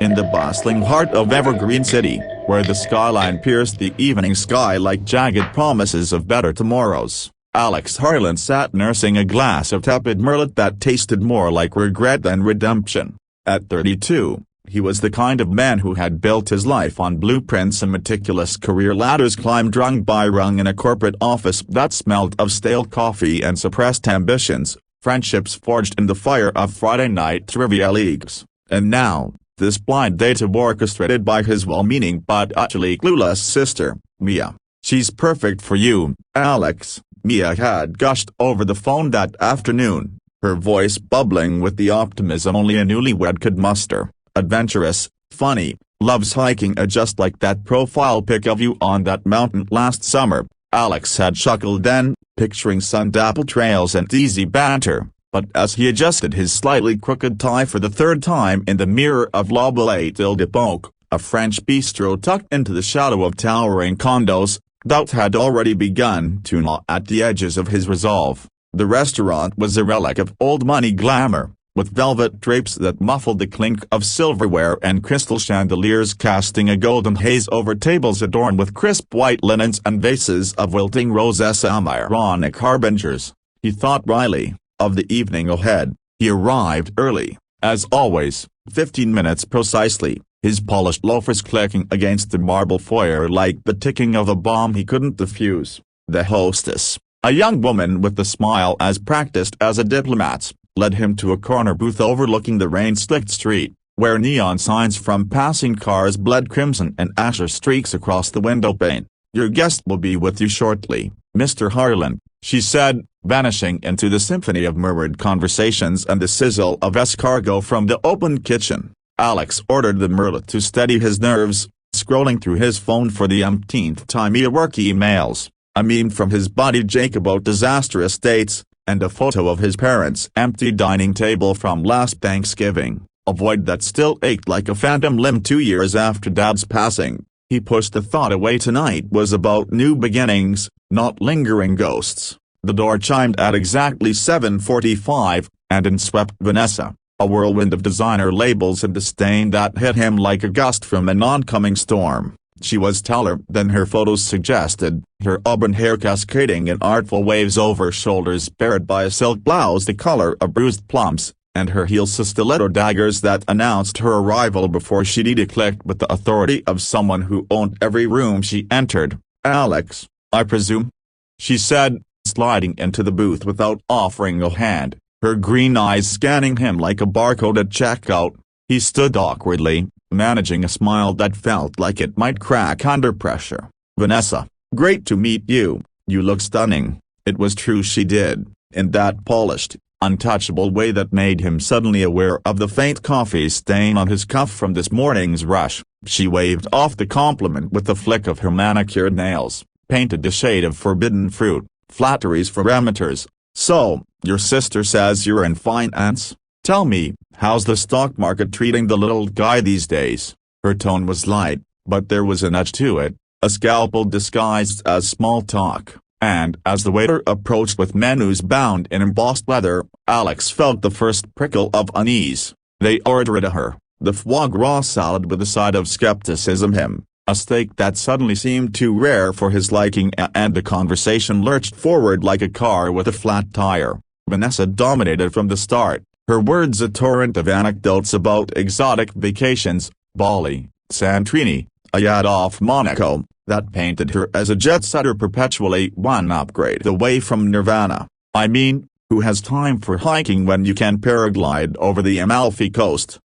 In the bustling heart of Evergreen City, where the skyline pierced the evening sky like jagged promises of better tomorrows, Alex Harlan sat nursing a glass of tepid Merlot that tasted more like regret than redemption. At 32, he was the kind of man who had built his life on blueprints and meticulous career ladders climbed rung by rung in a corporate office that smelled of stale coffee and suppressed ambitions, friendships forged in the fire of Friday night trivia leagues, and now, this blind date orchestrated by his well-meaning but utterly clueless sister, Mia. "She's perfect for you, Alex," Mia had gushed over the phone that afternoon, her voice bubbling with the optimism only a newlywed could muster. "Adventurous, funny, loves hiking just like that profile pic of you on that mountain last summer," Alex had chuckled then, picturing sun-dappled trails and easy banter. But as he adjusted his slightly crooked tie for the third time in the mirror of La Belle d'Époque, a French bistro tucked into the shadow of towering condos, doubt had already begun to gnaw at the edges of his resolve. The restaurant was a relic of old-money glamour, with velvet drapes that muffled the clink of silverware and crystal chandeliers casting a golden haze over tables adorned with crisp white linens and vases of wilting roses, some ironic harbingers, he thought wryly, of the evening ahead. He arrived early, as always, 15 minutes precisely, his polished loafers clicking against the marble foyer like the ticking of a bomb he couldn't defuse. The hostess, a young woman with a smile as practiced as a diplomat's, led him to a corner booth overlooking the rain-slicked street, where neon signs from passing cars bled crimson and azure streaks across the windowpane. "Your guest will be with you shortly, Mr. Harlan," she said, vanishing into the symphony of murmured conversations and the sizzle of escargot from the open kitchen. Alex ordered the Merlot to steady his nerves, scrolling through his phone for the umpteenth time via work emails, a meme from his buddy Jake about disastrous dates, and a photo of his parents' empty dining table from last Thanksgiving, a void that still ached like a phantom limb 2 years after Dad's passing. He pushed the thought away. Tonight was about new beginnings, not lingering ghosts. The door chimed at exactly 7:45, and in swept Vanessa, a whirlwind of designer labels and disdain that hit him like a gust from an oncoming storm. She was taller than her photos suggested, her auburn hair cascading in artful waves over shoulders bared by a silk blouse the color of bruised plums, and her heels stiletto daggers that announced her arrival before she'd even clicked with the authority of someone who owned every room she entered. "Alex, I presume?" she said, sliding into the booth without offering a hand, her green eyes scanning him like a barcode at checkout. He stood awkwardly, managing a smile that felt like it might crack under pressure. "Vanessa, great to meet you, you look stunning." It was true she did, in that polished, untouchable way that made him suddenly aware of the faint coffee stain on his cuff from this morning's rush. She waved off the compliment with a flick of her manicured nails, painted a shade of forbidden fruit, flatteries for amateurs. "So, your sister says you're in finance? Tell me, how's the stock market treating the little guy these days?" Her tone was light, but there was an edge to it, a scalpel disguised as small talk, and as the waiter approached with menus bound in embossed leather, Alex felt the first prickle of unease. They ordered her, the foie gras salad with a side of skepticism, a steak that suddenly seemed too rare for his liking, and the conversation lurched forward like a car with a flat tire. Vanessa dominated from the start, her words a torrent of anecdotes about exotic vacations, Bali, Santorini, a yacht off Monaco, that painted her as a jet-setter perpetually one upgrade away from nirvana. "I mean, who has time for hiking when you can paraglide over the Amalfi Coast?"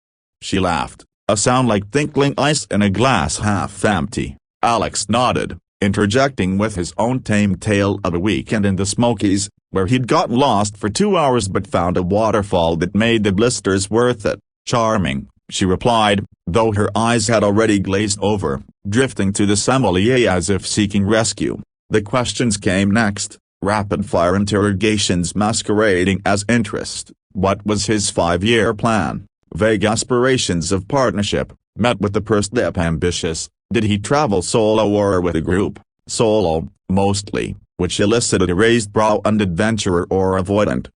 She laughed, a sound like tinkling ice in a glass half empty. Alex nodded, interjecting with his own tame tale of a weekend in the Smokies, where he'd gotten lost for 2 hours but found a waterfall that made the blisters worth it. "Charming," she replied, though her eyes had already glazed over, drifting to the sommelier as if seeking rescue. The questions came next, rapid-fire interrogations masquerading as interest. What was his 5-year plan? Vague aspirations of partnership, met with the pursed lip ambitious. Did he travel solo or with a group? Solo, mostly, which elicited a raised brow and adventurer or avoidant.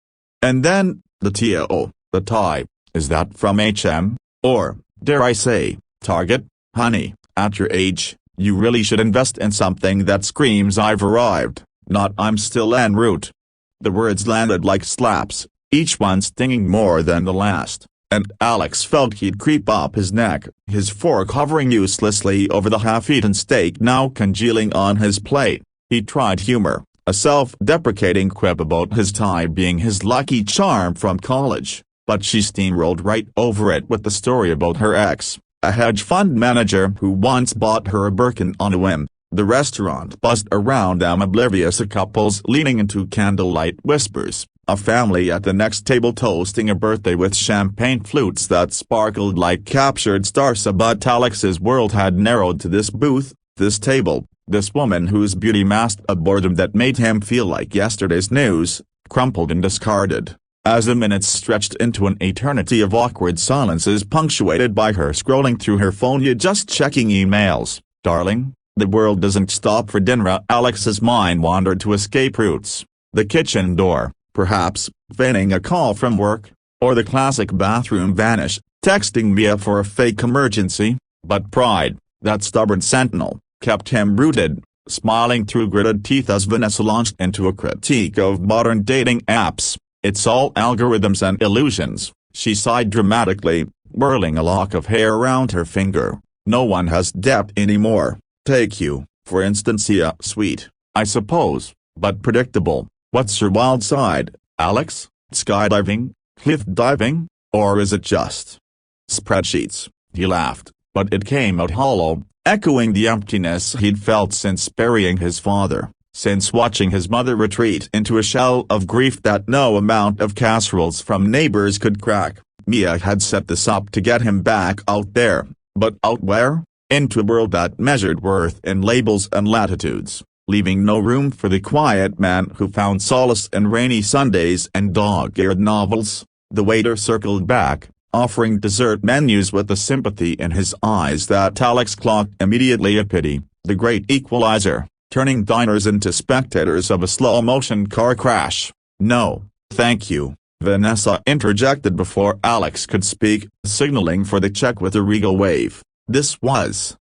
And then, the TO, the tie, is that from HM? Or, dare I say, target. Honey, at your age, you really should invest in something that screams I've arrived, not I'm still en route. The words landed like slaps, each one stinging more than the last, and Alex felt he'd creep up his neck, his fork hovering uselessly over the half-eaten steak now congealing on his plate. He tried humor, a self-deprecating quip about his tie being his lucky charm from college, but she steamrolled right over it with the story about her ex, a hedge fund manager who once bought her a Birkin on a whim. The restaurant buzzed around them, oblivious of couples leaning into candlelight whispers, a family at the next table toasting a birthday with champagne flutes that sparkled like captured stars. But Alex's world had narrowed to this booth, this table, this woman whose beauty masked a boredom that made him feel like yesterday's news, crumpled and discarded. As the minutes stretched into an eternity of awkward silences punctuated by her scrolling through her phone, "You just checking emails, darling? The world doesn't stop for dinner." Alex's mind wandered to escape routes. The kitchen door, perhaps, feigning a call from work, or the classic bathroom vanish, texting Mia for a fake emergency, but pride, that stubborn sentinel, kept him rooted, smiling through gritted teeth as Vanessa launched into a critique of modern dating apps. "It's all algorithms and illusions," she sighed dramatically, whirling a lock of hair around her finger. "No one has depth anymore. Take you, for instance. Yeah, sweet, I suppose, but predictable. What's your wild side, Alex? Skydiving? Cliff diving? Or is it just spreadsheets?" He laughed, but it came out hollow, echoing the emptiness he'd felt since burying his father, since watching his mother retreat into a shell of grief that no amount of casseroles from neighbors could crack. Mia had set this up to get him back out there, but out where? Into a world that measured worth in labels and latitudes, leaving no room for the quiet man who found solace in rainy Sundays and dog-eared novels. The waiter circled back, offering dessert menus with a sympathy in his eyes that Alex clocked immediately a pity, the great equalizer, turning diners into spectators of a slow-motion car crash. "No, thank you," Vanessa interjected before Alex could speak, signaling for the check with a regal wave. This was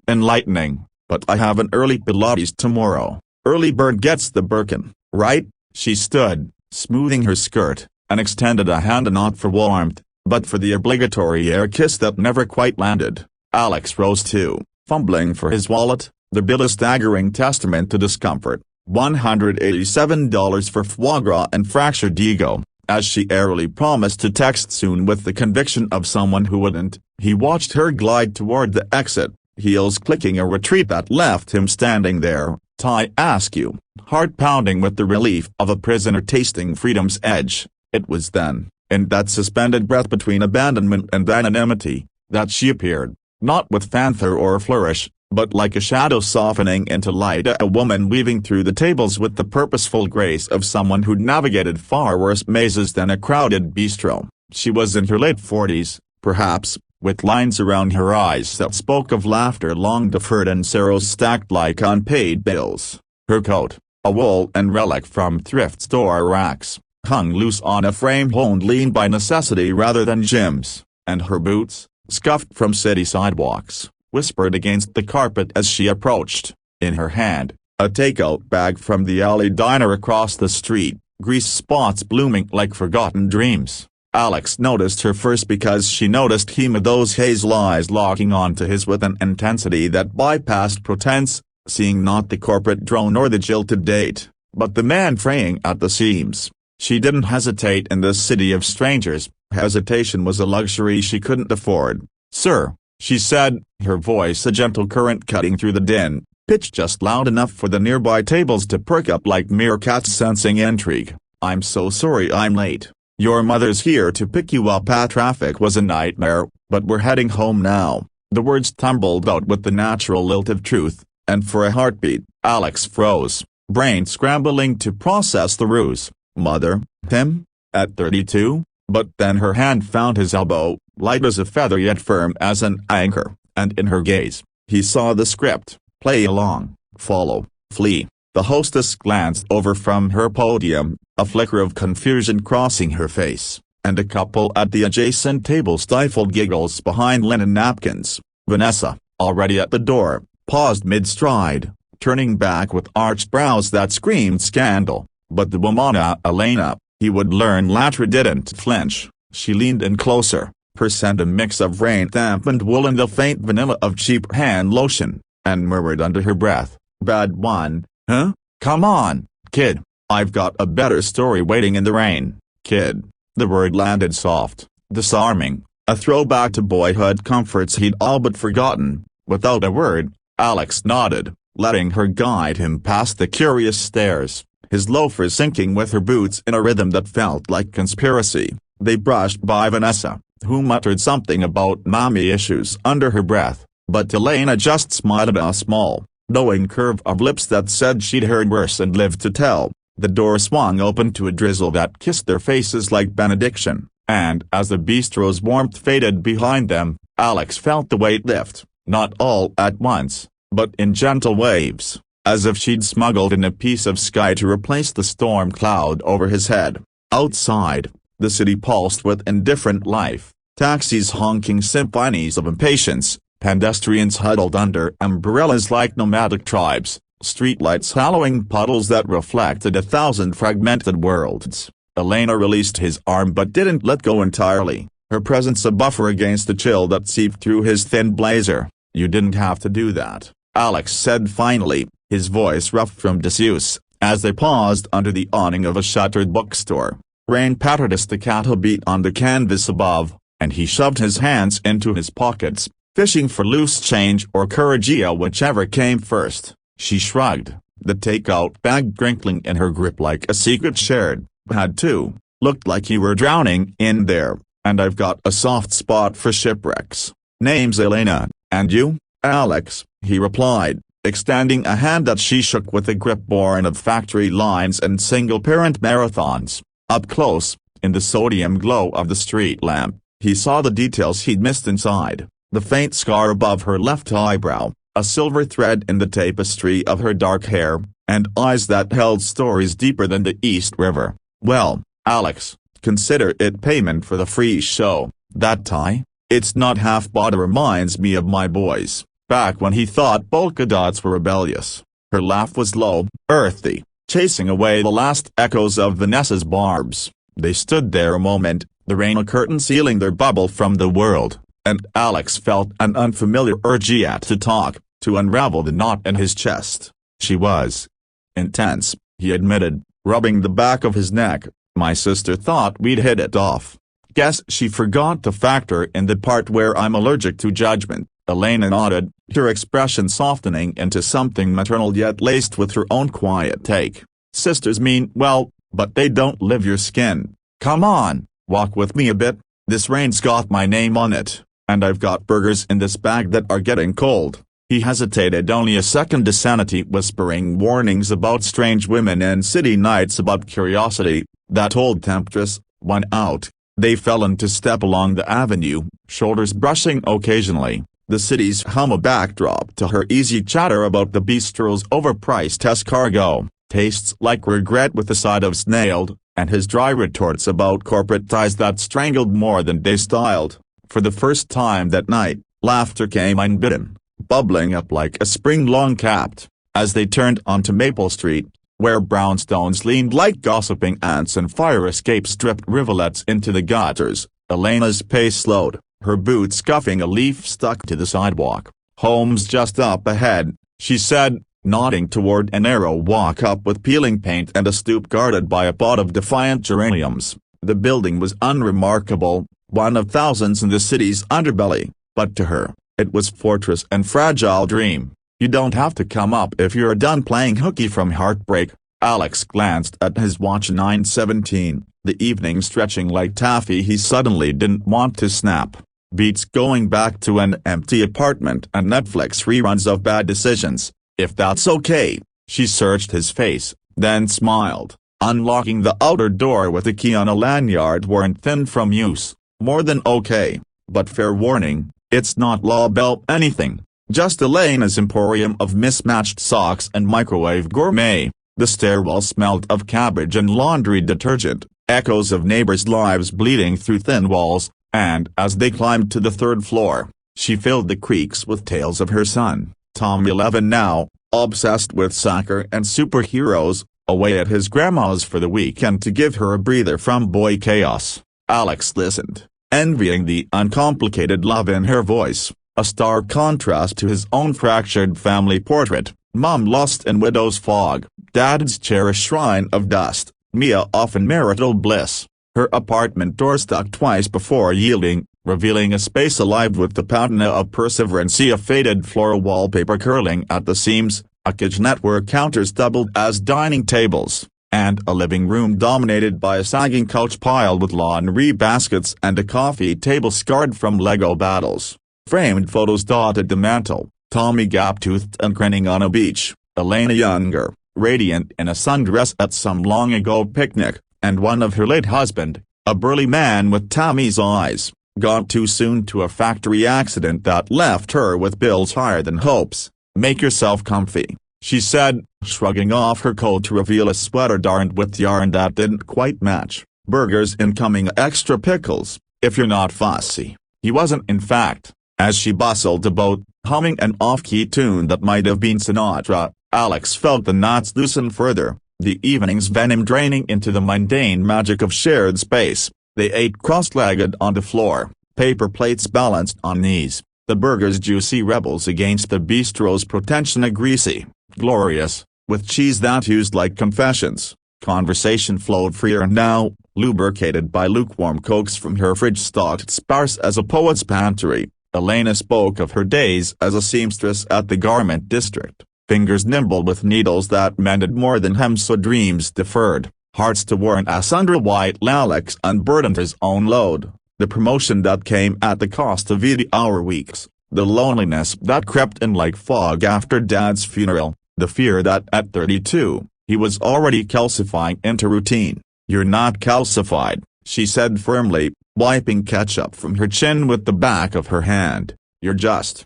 enlightening, "but I have an early Pilates tomorrow. Early bird gets the Birkin, right?" She stood, smoothing her skirt, and extended a hand not for warmth, but for the obligatory air kiss that never quite landed. Alex rose too, fumbling for his wallet, the bill a staggering testament to discomfort, $187 for foie gras and fractured ego. As she airily promised to text soon with the conviction of someone who wouldn't, he watched her glide toward the exit, heels clicking a retreat that left him standing there, tie askew, heart pounding with the relief of a prisoner tasting freedom's edge. It was then, in that suspended breath between abandonment and anonymity, that she appeared, not with fanfare or flourish, but like a shadow softening into light, a woman weaving through the tables with the purposeful grace of someone who'd navigated far worse mazes than a crowded bistro. She was in her late 40s, perhaps, with lines around her eyes that spoke of laughter long deferred and sorrows stacked like unpaid bills. Her coat, a wool and relic from thrift store racks, hung loose on a frame honed lean by necessity rather than gyms, and her boots, scuffed from city sidewalks, whispered against the carpet as she approached. In her hand, a takeout bag from the alley diner across the street, grease spots blooming like forgotten dreams. Alex noticed her first because she noticed him, those hazel eyes locking onto his with an intensity that bypassed pretense, seeing not the corporate drone or the jilted date, but the man fraying at the seams. She didn't hesitate in this city of strangers. Hesitation was a luxury she couldn't afford. "Sir," she said, her voice a gentle current cutting through the din, pitched just loud enough for the nearby tables to perk up like meerkats sensing intrigue. "I'm so sorry I'm late. Your mother's here to pick you up. Traffic was a nightmare, but we're heading home now." The words tumbled out with the natural lilt of truth, and for a heartbeat, Alex froze, brain scrambling to process the ruse. Mother, him? At 32? But then her hand found his elbow, light as a feather yet firm as an anchor, and in her gaze, he saw the script: play along, follow, flee. The hostess glanced over from her podium, a flicker of confusion crossing her face. and a couple at the adjacent table stifled giggles behind linen napkins. Vanessa, already at the door, paused mid-stride, turning back with arched brows that screamed scandal. But the womana Elena, he would learn later, didn't flinch. She leaned in closer, her scent a mix of rain-dampened wool and the faint vanilla of cheap hand lotion, and murmured under her breath, "Bad one, huh? Come on, kid, I've got a better story waiting in the rain." Kid. The word landed soft, disarming, a throwback to boyhood comforts he'd all but forgotten. Without a word, Alex nodded, letting her guide him past the curious stares, his loafers syncing with her boots in a rhythm that felt like conspiracy. They brushed by Vanessa, who muttered something about mommy issues under her breath, but Elena just smiled at a small, knowing curve of lips that said she'd heard worse and lived to tell. The door swung open to a drizzle that kissed their faces like benediction, and as the bistro's warmth faded behind them, Alex felt the weight lift, not all at once, but in gentle waves, as if she'd smuggled in a piece of sky to replace the storm cloud over his head. Outside, the city pulsed with indifferent life, taxis honking symphonies of impatience, pedestrians huddled under umbrellas like nomadic tribes, streetlights hallowing puddles that reflected 1,000 fragmented worlds. Elena released his arm but didn't let go entirely, her presence a buffer against the chill that seeped through his thin blazer. "You didn't have to do that," Alex said finally, his voice rough from disuse, as they paused under the awning of a shuttered bookstore. Rain pattered a staccato beat on the canvas above, and he shoved his hands into his pockets, fishing for loose change or couragea, whichever came first. She shrugged, the takeout bag crinkling in her grip like a secret shared. "Had to. Looked like you were drowning in there, and I've got a soft spot for shipwrecks." "Name's Elena, and you, Alex," he replied, extending a hand that she shook with a grip born of factory lines and single-parent marathons. Up close, in the sodium glow of the street lamp, he saw the details he'd missed inside, the faint scar above her left eyebrow, a silver thread in the tapestry of her dark hair, and eyes that held stories deeper than the East River. "Well, Alex, consider it payment for the free show. That tie? It's not half bad. Reminds me of my boys, back when he thought polka dots were rebellious." Her laugh was low, earthy, chasing away the last echoes of Vanessa's barbs. They stood there a moment, the rain curtain sealing their bubble from the world, and Alex felt an unfamiliar urge yet to talk, to unravel the knot in his chest. "She was intense," he admitted, rubbing the back of his neck. "My sister thought we'd hit it off. Guess she forgot to factor in the part where I'm allergic to judgment." Elena nodded, her expression softening into something maternal yet laced with her own quiet take. "Sisters mean well, but they don't live your skin. Come on, walk with me a bit. This rain's got my name on it, and I've got burgers in this bag that are getting cold." He hesitated only a second, a sanity whispering warnings about strange women and city nights, about curiosity, that old temptress, won out. They fell into step along the avenue, shoulders brushing occasionally, the city's hum a backdrop to her easy chatter about the bistro's overpriced escargot, tastes like regret with a side of snailed, and his dry retorts about corporate ties that strangled more than they styled. For the first time that night, laughter came unbidden, bubbling up like a spring long capped, as they turned onto Maple Street, where brownstones leaned like gossiping ants and fire escapes dripped rivulets into the gutters. Elena's pace slowed, her boots scuffing a leaf stuck to the sidewalk. "Home's just up ahead," she said, nodding toward a narrow walk up with peeling paint and a stoop guarded by a pot of defiant geraniums. The building was unremarkable, one of thousands in the city's underbelly, but to her, it was fortress and fragile dream. "You don't have to come up if you're done playing hooky from Heartbreak." Alex glanced at his watch. 9:17, the evening stretching like taffy. He suddenly didn't want to snap. Beats going back to an empty apartment and Netflix reruns of Bad Decisions, if that's okay. She searched his face, then smiled, unlocking the outer door with a key on a lanyard worn thin from use. "More than okay, but fair warning, it's not law belt anything, just Elena's emporium of mismatched socks and microwave gourmet." The stairwell smelled of cabbage and laundry detergent, echoes of neighbors' lives bleeding through thin walls, and as they climbed to the third floor, she filled the creaks with tales of her son, Tom 11 now, obsessed with soccer and superheroes, away at his grandma's for the weekend to give her a breather from boy chaos. Alex listened, envying the uncomplicated love in her voice, a stark contrast to his own fractured family portrait, mom lost in widow's fog, dad's cherished shrine of dust, Mia often marital bliss, her apartment door stuck twice before yielding, revealing a space alive with the patina of perseverance, a faded floral wallpaper curling at the seams, a kitchenette where counters doubled as dining tables, and a living room dominated by a sagging couch piled with laundry baskets and a coffee table scarred from Lego battles. Framed photos dotted the mantel, Tommy gap-toothed and grinning on a beach, Elena younger, radiant in a sundress at some long-ago picnic, and one of her late husband, a burly man with Tammy's eyes, gone too soon to a factory accident that left her with bills higher than hopes. "Make yourself comfy," she said, shrugging off her coat to reveal a sweater darned with yarn that didn't quite match. "Burgers incoming, extra pickles, if you're not fussy." He wasn't, in fact. As she bustled about, humming an off-key tune that might have been Sinatra, Alex felt the knots loosen further, the evening's venom draining into the mundane magic of shared space. They ate cross-legged on the floor, paper plates balanced on knees, the burgers juicy rebels against the bistro's pretension, a greasy, glorious, with cheese that oozed like confessions. Conversation flowed freer now, lubricated by lukewarm cokes from her fridge stocked sparse as a poet's pantry. Elena spoke of her days as a seamstress at the garment district, fingers nimble with needles that mended more than hems, so dreams deferred, hearts torn asunder. White Alex unburdened his own load, the promotion that came at the cost of 80-hour weeks, the loneliness that crept in like fog after Dad's funeral, the fear that at 32, he was already calcifying into routine. "You're not calcified," she said firmly, wiping ketchup from her chin with the back of her hand. "You're just..."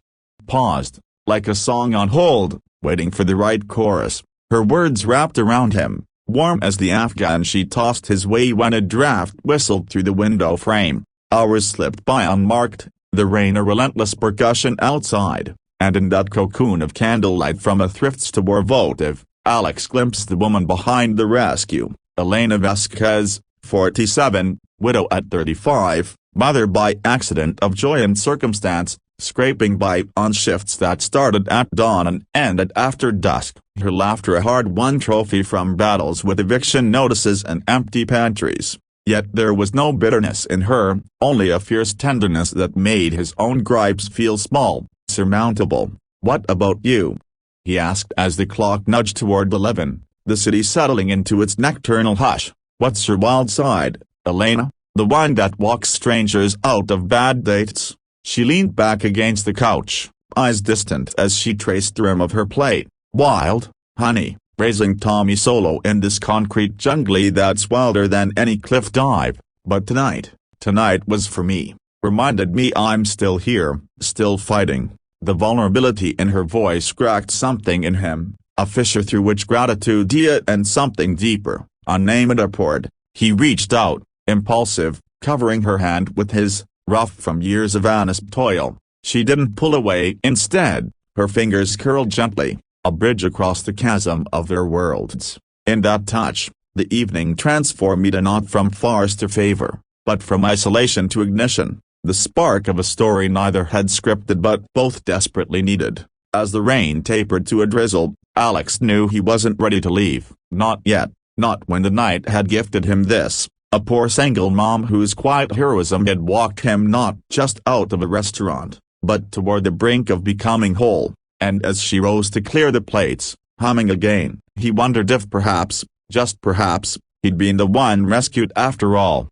Paused, like a song on hold, waiting for the right chorus. Her words wrapped around him, warm as the Afghan she tossed his way when a draft whistled through the window frame. Hours slipped by unmarked, the rain a relentless percussion outside, and in that cocoon of candlelight from a thrift store votive, Alex glimpsed the woman behind the rescue, Elena Vasquez, 47, widow at 35, mother by accident of joy and circumstance, scraping by on shifts that started at dawn and ended after dusk, her laughter a hard-won trophy from battles with eviction notices and empty pantries. Yet there was no bitterness in her, only a fierce tenderness that made his own gripes feel small, surmountable. "What about you?" he asked as the clock nudged toward 11, the city settling into its nocturnal hush. "What's your wild side, Elena? The one that walks strangers out of bad dates?" She leaned back against the couch, eyes distant as she traced the rim of her plate. "Wild, honey, raising Tommy solo in this concrete jungle that's wilder than any cliff dive, but tonight was for me, reminded me I'm still here, still fighting." The vulnerability in her voice cracked something in him, a fissure through which gratitude and something deeper, unnamed, poured. He reached out, impulsive, covering her hand with his, rough from years of honest toil. She didn't pull away. Instead, her fingers curled gently, a bridge across the chasm of their worlds. In that touch, the evening transformed me, not from farce to favor, but from isolation to ignition, the spark of a story neither had scripted but both desperately needed. As the rain tapered to a drizzle, Alex knew he wasn't ready to leave, not yet, not when the night had gifted him this, a poor single mom whose quiet heroism had walked him not just out of a restaurant, but toward the brink of becoming whole. And as she rose to clear the plates, humming again, he wondered if perhaps, just perhaps, he'd been the one rescued after all.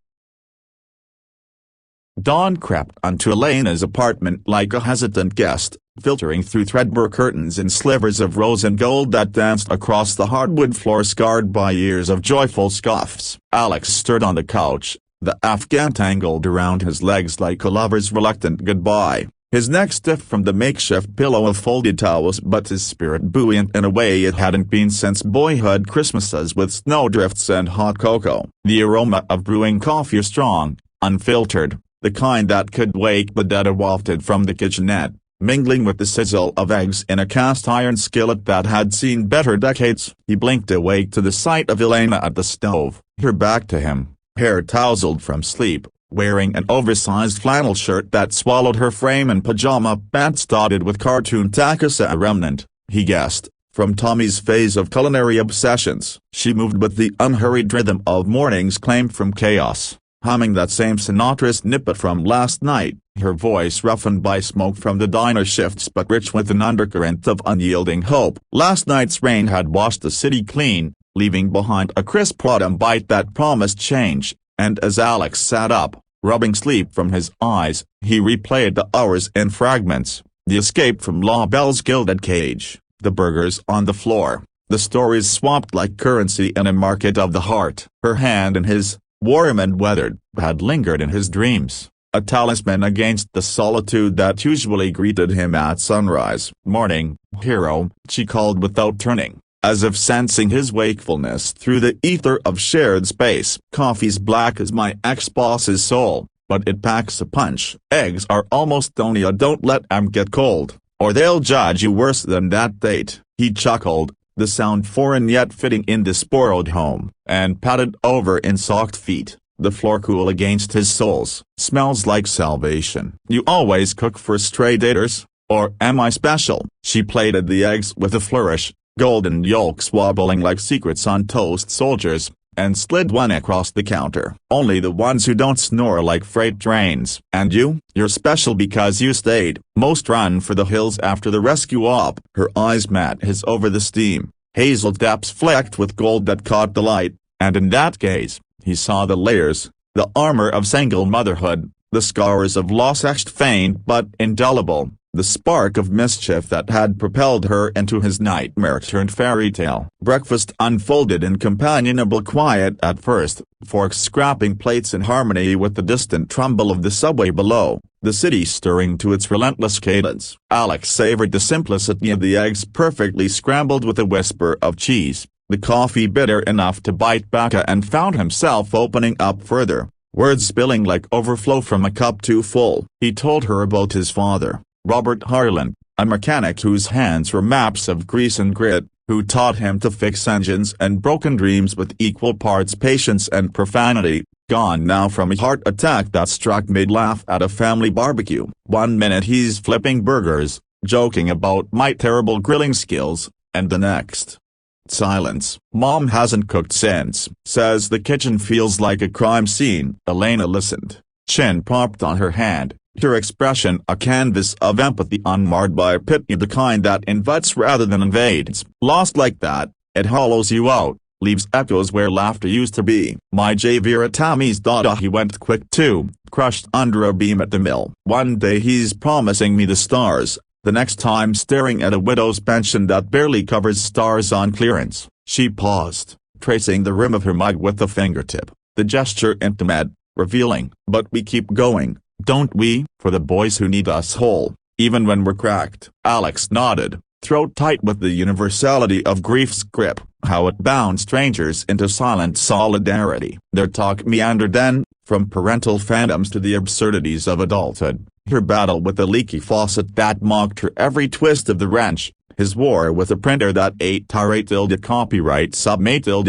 Dawn crept onto Elena's apartment like a hesitant guest, filtering through threadbare curtains and slivers of rose and gold that danced across the hardwood floor scarred by years of joyful scoffs. Alex stirred on the couch, the Afghan tangled around his legs like a lover's reluctant goodbye. his neck stiff from the makeshift pillow of folded towels but his spirit buoyant in a way it hadn't been since boyhood Christmases with snowdrifts and hot cocoa. The aroma of brewing coffee strong, unfiltered, the kind that could wake the dead wafted from the kitchenette, mingling with the sizzle of eggs in a cast-iron skillet that had seen better decades. He blinked awake to the sight of Elena at the stove, her back to him, hair tousled from sleep, wearing an oversized flannel shirt that swallowed her frame and pajama pants dotted with cartoon tacos, a remnant, he guessed, from Tommy's phase of culinary obsessions. She moved with the unhurried rhythm of mornings claimed from chaos, humming that same Sinatra snippet from last night, her voice roughened by smoke from the diner shifts but rich with an undercurrent of unyielding hope. Last night's rain had washed the city clean, leaving behind a crisp autumn bite that promised change, and as Alex sat up, rubbing sleep from his eyes, he replayed the hours in fragments, the escape from La Belle's gilded cage, the burgers on the floor, the stories swapped like currency in a market of the heart. Her hand in his, warm and weathered, had lingered in his dreams, a talisman against the solitude that usually greeted him at sunrise. "Morning, hero," she called without turning, as if sensing his wakefulness through the ether of shared space. "Coffee's black as my ex-boss's soul, but it packs a punch. Eggs are almost only a don't let 'em get cold, or they'll judge you worse than that date." He chuckled, the sound foreign yet fitting in this borrowed home, and patted over in socked feet, the floor cool against his soles. "Smells like salvation." "You always cook for stray daters, or am I special?" She plated the eggs with a flourish, golden yolks wobbling like secrets on toast soldiers, and slid one across the counter. "Only the ones who don't snore like freight trains." "And you're special because you stayed." "Most run for the hills after the rescue op." Her eyes met his over the steam, hazel depths flecked with gold that caught the light, and in that gaze, he saw the layers, the armor of single motherhood, the scars of loss etched faint but indelible, the spark of mischief that had propelled her into his nightmare-turned fairy tale. Breakfast unfolded in companionable quiet at first, forks scraping plates in harmony with the distant rumble of the subway below, the city stirring to its relentless cadence. Alex savored the simplicity of the eggs perfectly scrambled with a whisper of cheese, the coffee bitter enough to bite back at, and found himself opening up further, words spilling like overflow from a cup too full. He told her about his father, Robert Harlan, a mechanic whose hands were maps of grease and grit, who taught him to fix engines and broken dreams with equal parts patience and profanity, gone now from a heart attack that struck mid-laugh at a family barbecue. One minute he's flipping burgers, joking about my terrible grilling skills, and the next, silence. "Mom hasn't cooked since. Says the kitchen feels like a crime scene." Elena listened, chin propped on her hand, her expression a canvas of empathy unmarred by pity, the kind that invites rather than invades. "Lost like that, it hollows you out, leaves echoes where laughter used to be." "My J. Vera Tammy's daughter." He went quick too, crushed under a beam at the mill. "One day he's promising me the stars, the next time staring at a widow's pension that barely covers stars on clearance." She paused, tracing the rim of her mug with a fingertip, the gesture intimate, revealing. "But we keep going, don't we, for the boys who need us whole, even when we're cracked?" Alex nodded, throat tight with the universality of grief's grip, how it bound strangers into silent solidarity. Their talk meandered then, from parental phantoms to the absurdities of adulthood, her battle with the leaky faucet that mocked her every twist of the wrench, his war with a printer that ate tilde copyright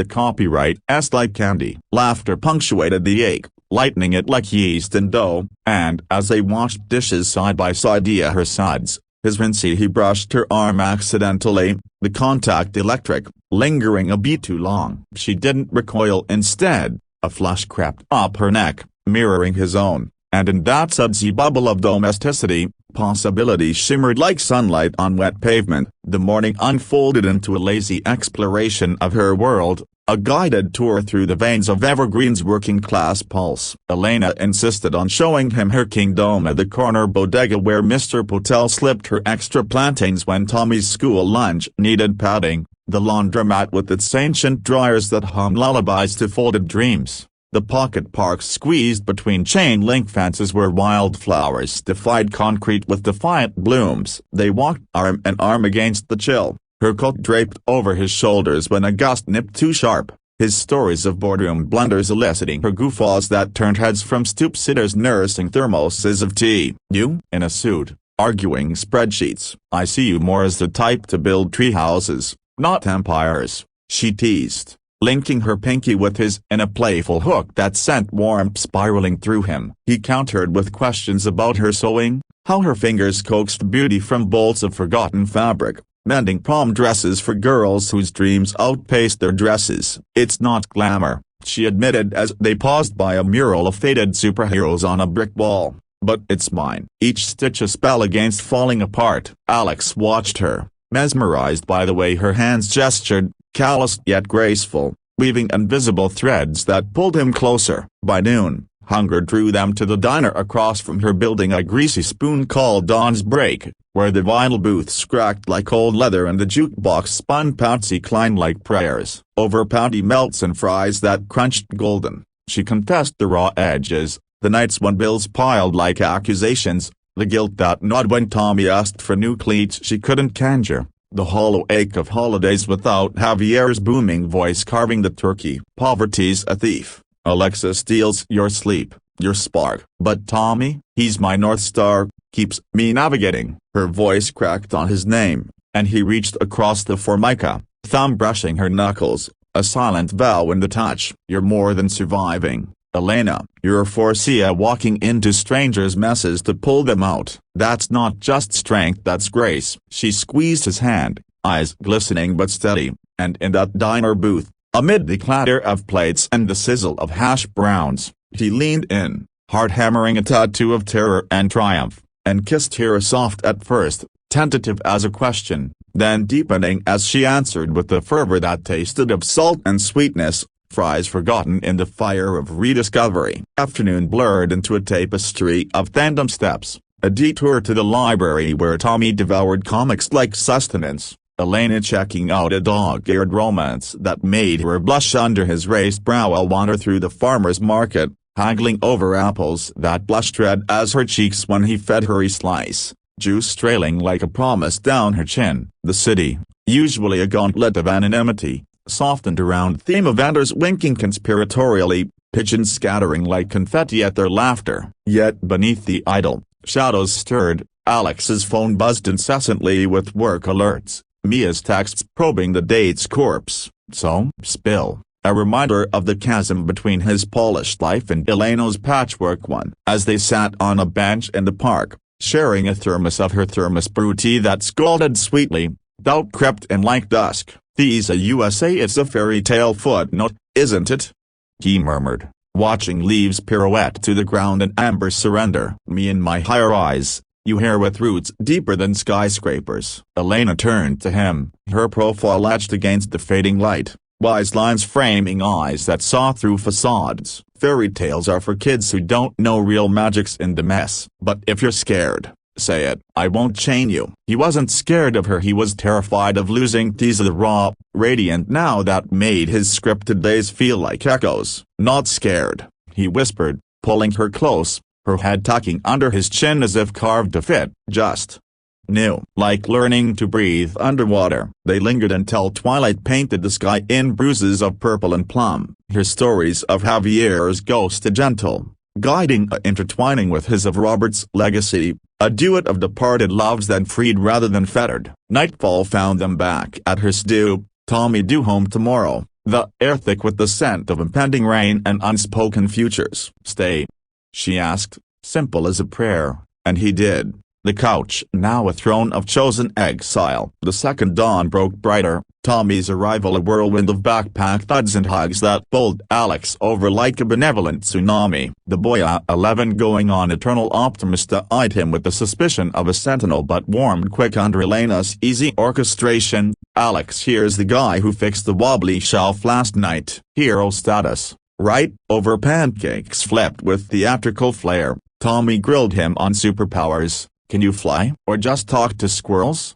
copyright s like candy. Laughter punctuated the ache, lightening it like yeast in dough, and as they washed dishes side by side via her sides, his rinsey he brushed her arm accidentally, the contact electric, lingering a beat too long. She didn't recoil. Instead, a flush crept up her neck, mirroring his own, and in that sudsy bubble of domesticity, possibility shimmered like sunlight on wet pavement. The morning unfolded into a lazy exploration of her world, a guided tour through the veins of Evergreen's working-class pulse. Elena insisted on showing him her kingdom at the corner bodega where Mr. Potel slipped her extra plantains when Tommy's school lunch needed padding, the laundromat with its ancient dryers that hum lullabies to folded dreams, The pocket park squeezed between chain-link fences where wildflowers defied concrete with defiant blooms. They walked arm in arm against the chill, her coat draped over his shoulders when a gust nipped too sharp, his stories of boardroom blunders eliciting her guffaws that turned heads from stoop-sitters nursing thermoses of tea. You, in a suit, arguing spreadsheets. I see you more as the type to build treehouses, not empires, she teased, linking her pinky with his in a playful hook that sent warmth spiraling through him. He countered with questions about her sewing, how her fingers coaxed beauty from bolts of forgotten fabric, mending prom dresses for girls whose dreams outpaced their dresses. It's not glamour, she admitted as they paused by a mural of faded superheroes on a brick wall, but it's mine. Each stitch a spell against falling apart. Alex watched her, mesmerized by the way her hands gestured, calloused yet graceful, weaving invisible threads that pulled him closer. By noon, hunger drew them to the diner across from her building, a greasy spoon called Dawn's Break, where the vinyl booths cracked like old leather and the jukebox spun Patsy Cline like prayers. Over patty melts and fries that crunched golden, she confessed the raw edges, the nights when bills piled like accusations, the guilt that gnawed when Tommy asked for new cleats she couldn't conjure, the hollow ache of holidays without Javier's booming voice carving the turkey. Poverty's a thief. Alexa steals your sleep, your spark. But Tommy, he's my North Star, keeps me navigating. Her voice cracked on his name, and he reached across the formica, thumb brushing her knuckles, a silent vow in the touch. You're more than surviving, Elena. You're a Forcia walking into strangers' messes to pull them out. That's not just strength, that's grace. She squeezed his hand, eyes glistening but steady, and in that diner booth, amid the clatter of plates and the sizzle of hash browns, he leaned in, heart hammering a tattoo of terror and triumph, and kissed her soft at first, tentative as a question, then deepening as she answered with the fervor that tasted of salt and sweetness, fries forgotten in the fire of rediscovery. Afternoon blurred into a tapestry of tandem steps, a detour to the library where Tommy devoured comics like sustenance, Elena checking out a dog-eared romance that made her blush under his raised brow, while wander through the farmer's market, haggling over apples that blushed red as her cheeks when he fed her a slice, juice trailing like a promise down her chin. The city, usually a gauntlet of anonymity, softened around theme of vendors winking conspiratorially, pigeons scattering like confetti at their laughter. Yet beneath the idle, shadows stirred. Alex's phone buzzed incessantly with work alerts, Mia's texts probing the date's corpse. So, spill, a reminder of the chasm between his polished life and Elena's patchwork one. As they sat on a bench in the park, sharing a thermos of her thermos brew tea that scalded sweetly, doubt crept in like dusk. "These USA, it's a fairy tale footnote, isn't it?" he murmured, watching leaves pirouette to the ground and amber surrender. "Me and my higher eyes, you hair with roots deeper than skyscrapers." Elena turned to him, her profile etched against the fading light, wise lines framing eyes that saw through facades. "Fairy tales are for kids who don't know real magic's in the mess. But if you're scared, say it. I won't chain you." He wasn't scared of her, he was terrified of losing these the raw, radiant now that made his scripted days feel like echoes. "Not scared," he whispered, pulling her close, her head tucking under his chin as if carved to fit. "Just new." Like learning to breathe underwater. They lingered until twilight painted the sky in bruises of purple and plum, her stories of Javier's ghost a gentle, guiding intertwining with his of Robert's legacy, a duet of departed loves that freed rather than fettered. Nightfall found them back at her stoop, Tommy due home tomorrow, the air thick with the scent of impending rain and unspoken futures. "Stay?" she asked, simple as a prayer, and he did. The couch now a throne of chosen exile. The second dawn broke brighter, Tommy's arrival a whirlwind of backpack thuds and hugs that bowled Alex over like a benevolent tsunami. The boy 11 going on eternal optimist eyed him with the suspicion of a sentinel but warmed quick under Elena's easy orchestration. "Alex, here's the guy who fixed the wobbly shelf last night." Hero status, right? Over pancakes flipped with theatrical flair, Tommy grilled him on superpowers. "Can you fly? Or just talk to squirrels?"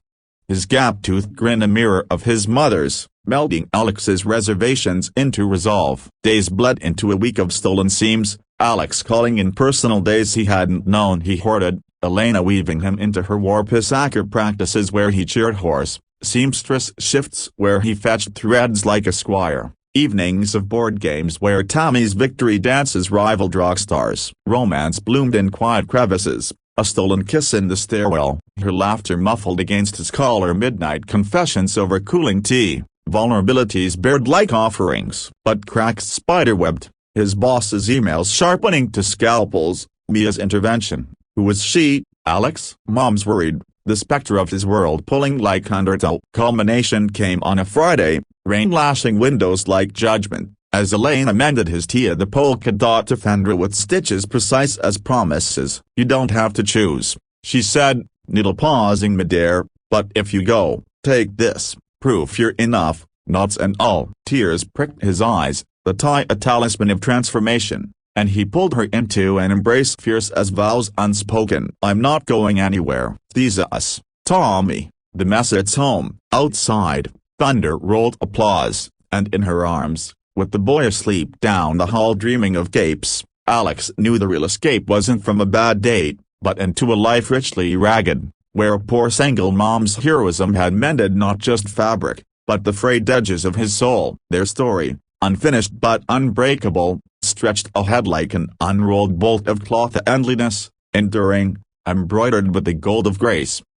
his gap-toothed grin a mirror of his mother's, melding Alex's reservations into resolve. Days bled into a week of stolen seams, Alex calling in personal days he hadn't known he hoarded, Elena weaving him into her war soccer practices where he cheered horse, seamstress shifts where he fetched threads like a squire, evenings of board games where Tammy's victory dances rivaled rock stars. Romance bloomed in quiet crevices, a stolen kiss in the stairwell, her laughter muffled against his collar, midnight confessions over cooling tea, vulnerabilities bared like offerings, but cracks spiderwebbed, his boss's emails sharpening to scalpels, Mia's intervention. Who was she, Alex? Mom's worried, the specter of his world pulling like undertow. Culmination came on a Friday, rain lashing windows like judgment, as Elena mended his tea the polka dot defender with stitches precise as promises. You don't have to choose, she said, needle pausing midair, but if you go, take this, proof you're enough, knots and all. Tears pricked his eyes, the tie a talisman of transformation, and he pulled her into an embrace fierce as vows unspoken. I'm not going anywhere. These us, Tommy. The mess it's home. Outside, thunder rolled applause, and in her arms, with the boy asleep down the hall dreaming of gapes, Alex knew the real escape wasn't from a bad date, but into a life richly ragged, where a poor single mom's heroism had mended not just fabric, but the frayed edges of his soul. Their story, unfinished but unbreakable, stretched ahead like an unrolled bolt of cloth endliness, enduring, embroidered with the gold of grace.